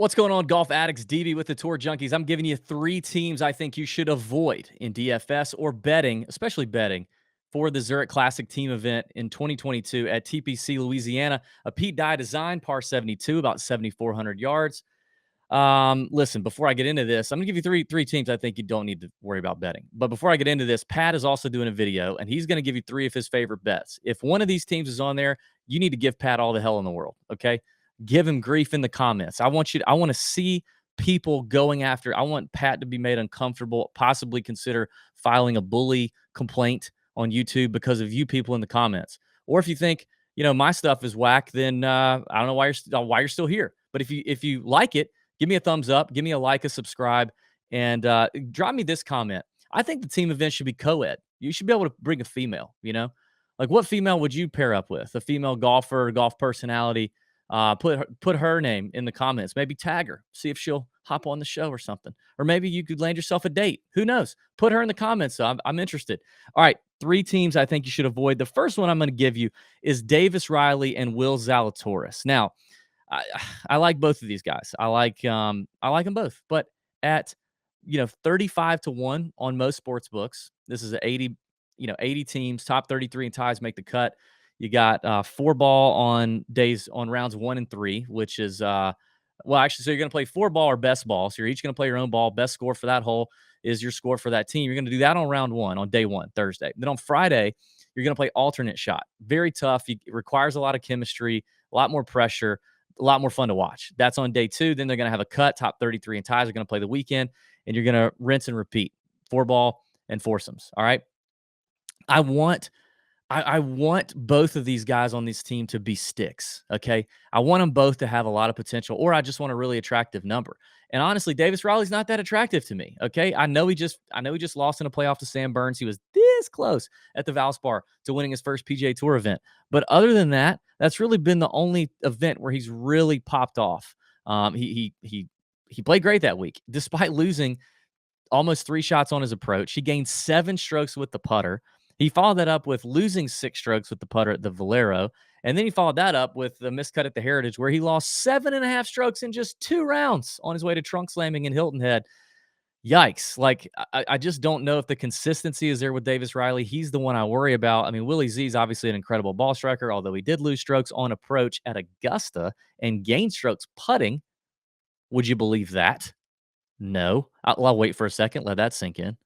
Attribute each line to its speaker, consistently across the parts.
Speaker 1: What's going on, golf addicts? DB with the Tour Junkies. I'm giving you 3 teams I think you should avoid in DFS or betting, especially betting, for the Zurich Classic team event in 2022 at TPC, Louisiana. A Pete Dye design, par 72, about 7,400 yards. Listen, before I get into this, I'm gonna give you three teams I think you don't need to worry about betting. But before I get into this, Pat is also doing a video, and he's gonna give you 3 of his favorite bets. If one of these teams is on there, you need to give Pat all the hell in the world. Okay, give him grief in the comments. I want to see people going after. I want Pat to be made uncomfortable. Possibly consider filing a bully complaint on YouTube because of you people in the comments. Or if you think my stuff is whack, then I don't know why you're still here. But if you like it, give me a thumbs up, give me a like, a subscribe, and drop me this comment. I think the team event should be co-ed. You should be able to bring a female. Like what female would you pair up with? A female golfer, golf personality. Put her name in the comments. Maybe tag her. See if she'll hop on the show or something. Or maybe you could land yourself a date. Who knows? Put her in the comments. So I'm interested. All right, 3 teams I think you should avoid. The first one I'm going to give you is Davis Riley and Will Zalatoris. Now, I, I like both of these guys. I like them both. But at 35-1 on most sports books, this is a 80 teams, top 33 and ties make the cut. You got 4 ball on rounds 1 and 3, which is actually, so you're going to play 4 ball or best ball. So you're each going to play your own ball. Best score for that hole is your score for that team. You're going to do that on round 1 on day 1, Thursday. Then on Friday, you're going to play alternate shot. Very tough. It requires a lot of chemistry, a lot more pressure, a lot more fun to watch. That's on day 2. Then they're going to have a cut. Top 33 and ties are going to play the weekend, and you're going to rinse and repeat. 4 ball and foursomes. All right. I want both of these guys on this team to be sticks. Okay. I want them both to have a lot of potential, or I just want a really attractive number. And honestly, Davis Riley's not that attractive to me. Okay. I know he just lost in a playoff to Sam Burns. He was this close at the Valspar to winning his first PGA Tour event. But other than that, that's really been the only event where he's really popped off. He played great that week, despite losing almost 3 shots on his approach. He gained 7 strokes with the putter. He followed that up with losing 6 strokes with the putter at the Valero. And then he followed that up with the miscut at the Heritage, where he lost 7.5 strokes in just 2 rounds on his way to trunk slamming in Hilton Head. Yikes. Like, I just don't know if the consistency is there with Davis Riley. He's the one I worry about. I mean, Willie Z is obviously an incredible ball striker, although he did lose strokes on approach at Augusta and gain strokes putting. Would you believe that? No. I'll wait for a second. Let that sink in.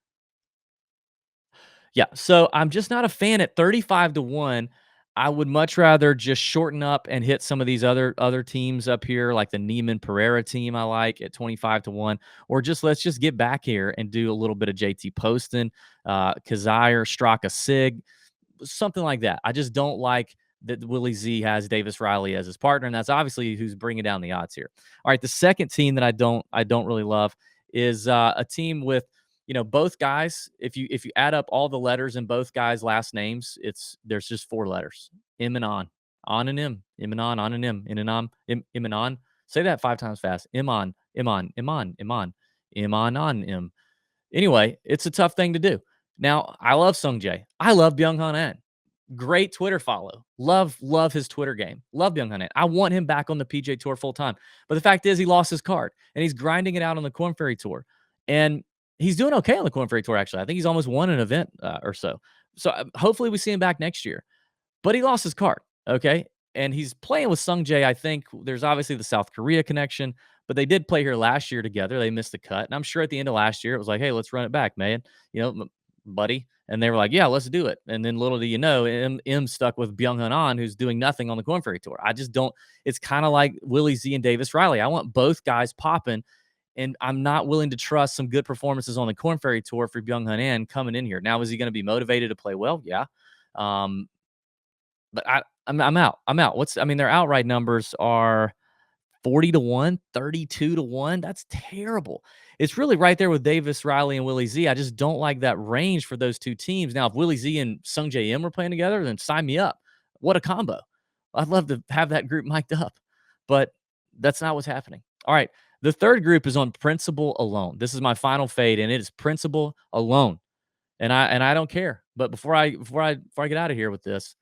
Speaker 1: Yeah, so I'm just not a fan at 35-1. I would much rather just shorten up and hit some of these other teams up here, like the Neiman Pereira team I like at 25-1, or let's just get back here and do a little bit of JT Poston, Kazire, Straka Sig, something like that. I just don't like that Willie Z has Davis Riley as his partner, and that's obviously who's bringing down the odds here. All right, the second team that I don't really love is a team with both guys. If you add up all the letters in both guys' last names, there's just 4 letters: M and on and M and on and M, in and on, M and on. Say that 5 times fast: M on, M on, M on, M on M. Anyway, it's a tough thing to do. Now, I love Sung Jae. I love Byung-Hun An. Great Twitter follow. Love his Twitter game. Love Byung-Hun An. I want him back on the PGA Tour full time. But the fact is, he lost his card, and he's grinding it out on the Korn Ferry Tour. And he's doing okay on the Korn Ferry Tour, actually. I think he's almost won an event or so. So hopefully we see him back next year. But he lost his card, okay? And he's playing with Sung Jae. I think there's obviously the South Korea connection, but they did play here last year together. They missed the cut. And I'm sure at the end of last year, it was like, hey, let's run it back, man. Buddy. And they were like, yeah, let's do it. And then little do you know, M stuck with Byung-Hun An, who's doing nothing on the Korn Ferry Tour. I just don't. It's kind of like Willie Z and Davis Riley. I want both guys popping. And I'm not willing to trust some good performances on the Korn Ferry Tour for Byung-Hun An coming in here. Now, is he going to be motivated to play well? Yeah. But I'm out. Their outright numbers are 40-1, 32-1. That's terrible. It's really right there with Davis Riley and Willie Z. I just don't like that range for those 2 teams. Now, if Willie Z and Sung Jae M were playing together, then sign me up. What a combo. I'd love to have that group mic'd up, but that's not what's happening. All right. The third group is on principle alone. This is my final fade, and it is principle alone. And I don't care. But before I get out of here with this,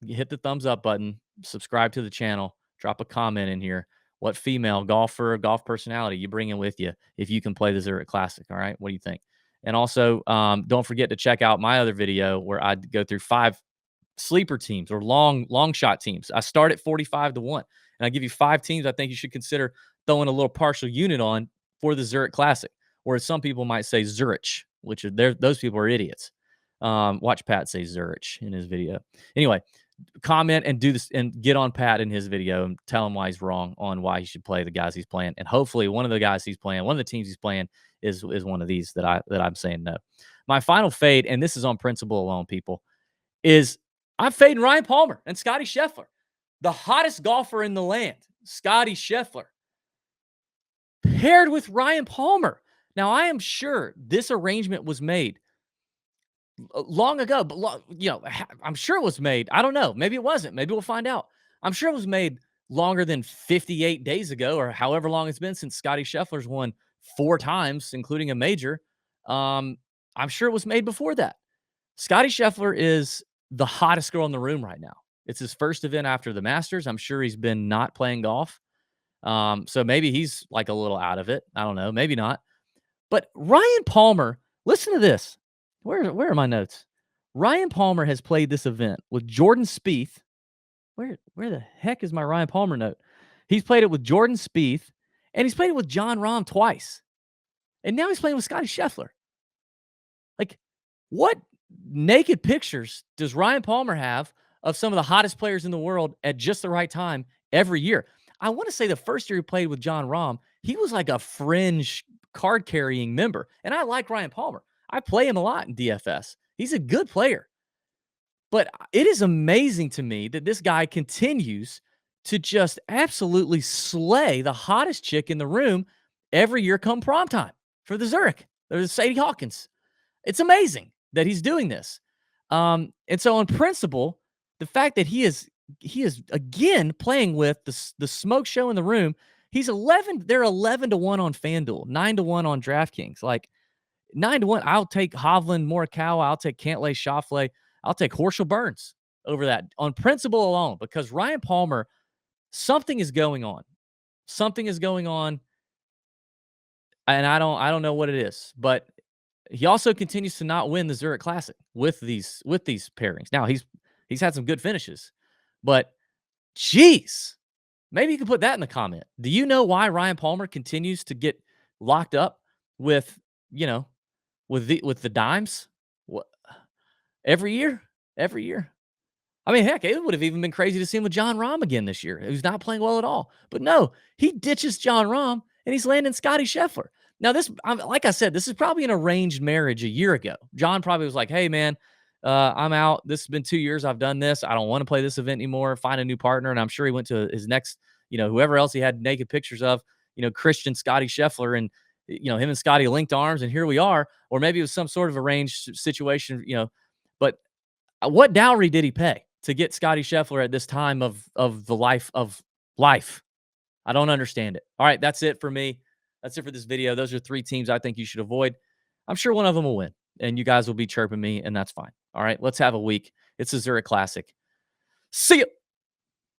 Speaker 1: hit the thumbs up button, subscribe to the channel, drop a comment in here. what female golfer, golf personality you bring in with you if you can play the Zurich Classic. All right. What do you think? And also, don't forget to check out my other video where I go through 5 sleeper teams or long shot teams. I start at 45 to 1, and I give you 5 teams I think you should consider throwing a little partial unit on for the Zurich Classic, or as some people might say Zurich, which are those people are idiots. Watch Pat say Zurich in his video. Anyway, comment and do this and get on Pat in his video and tell him why he's wrong on why he should play the guys he's playing. And hopefully one of the guys he's playing, one of the teams he's playing is one of these that I'm saying no. My final fade, and this is on principle alone, people, is I'm fading Ryan Palmer and Scotty Scheffler, the hottest golfer in the land. Scotty Scheffler paired with Ryan Palmer. Now, I am sure this arrangement was made long ago, but I'm sure it was made. I don't know. Maybe it wasn't. Maybe we'll find out. I'm sure it was made longer than 58 days ago, or however long it's been since Scotty Scheffler's won 4 times, including a major. I'm sure it was made before that. Scotty Scheffler is the hottest girl in the room right now. It's his first event after the Masters. I'm sure he's been not playing golf. So maybe he's like a little out of it. I don't know. Maybe not. But Ryan Palmer, listen to this. Where are my notes? Ryan Palmer has played this event with Jordan Spieth. Where the heck is my Ryan Palmer note? He's played it with Jordan Spieth, and he's played it with Jon Rahm twice. And now he's playing with Scotty Scheffler. Like, what naked pictures does Ryan Palmer have of some of the hottest players in the world at just the right time every year? I want to say the first year he played with Jon Rahm, he was like a fringe card-carrying member. And I like Ryan Palmer. I play him a lot in DFS. He's a good player. But it is amazing to me that this guy continues to just absolutely slay the hottest chick in the room every year come prom time for the Zurich. There's Sadie Hawkins. It's amazing that he's doing this. And so on principle, the fact that he is again playing with the smoke show in the room, they're 11 to 1 on FanDuel, 9 to 1 on DraftKings. Like 9 to 1, I'll take Hovland, Morikawa, I'll take Cantlay, Schauffele, I'll take Horschel Burns over that on principle alone, because Ryan Palmer, something is going on. Something is going on. And I don't know what it is, but he also continues to not win the Zurich Classic with these pairings. Now he's had some good finishes, but geez, maybe you can put that in the comment. Do you know why Ryan Palmer continues to get locked up with the dimes? What, every year? I mean, heck, it would have even been crazy to see him with Jon Rahm again this year, who's not playing well at all. But no, he ditches Jon Rahm and he's landing Scotty Scheffler. Now, like I said, this is probably an arranged marriage a year ago. John probably was like, hey, man, I'm out. This has been 2 years I've done this. I don't want to play this event anymore. Find a new partner. And I'm sure he went to his next, whoever else he had naked pictures of, Christian Scotty Scheffler, and, him and Scotty linked arms, and here we are. Or maybe it was some sort of arranged situation, But what dowry did he pay to get Scotty Scheffler at this time of the life of life? I don't understand it. All right, that's it for me. That's it for this video. Those are 3 teams I think you should avoid. I'm sure one of them will win, and you guys will be chirping me, and that's fine. All right, let's have a week. It's a Zurich Classic. See ya.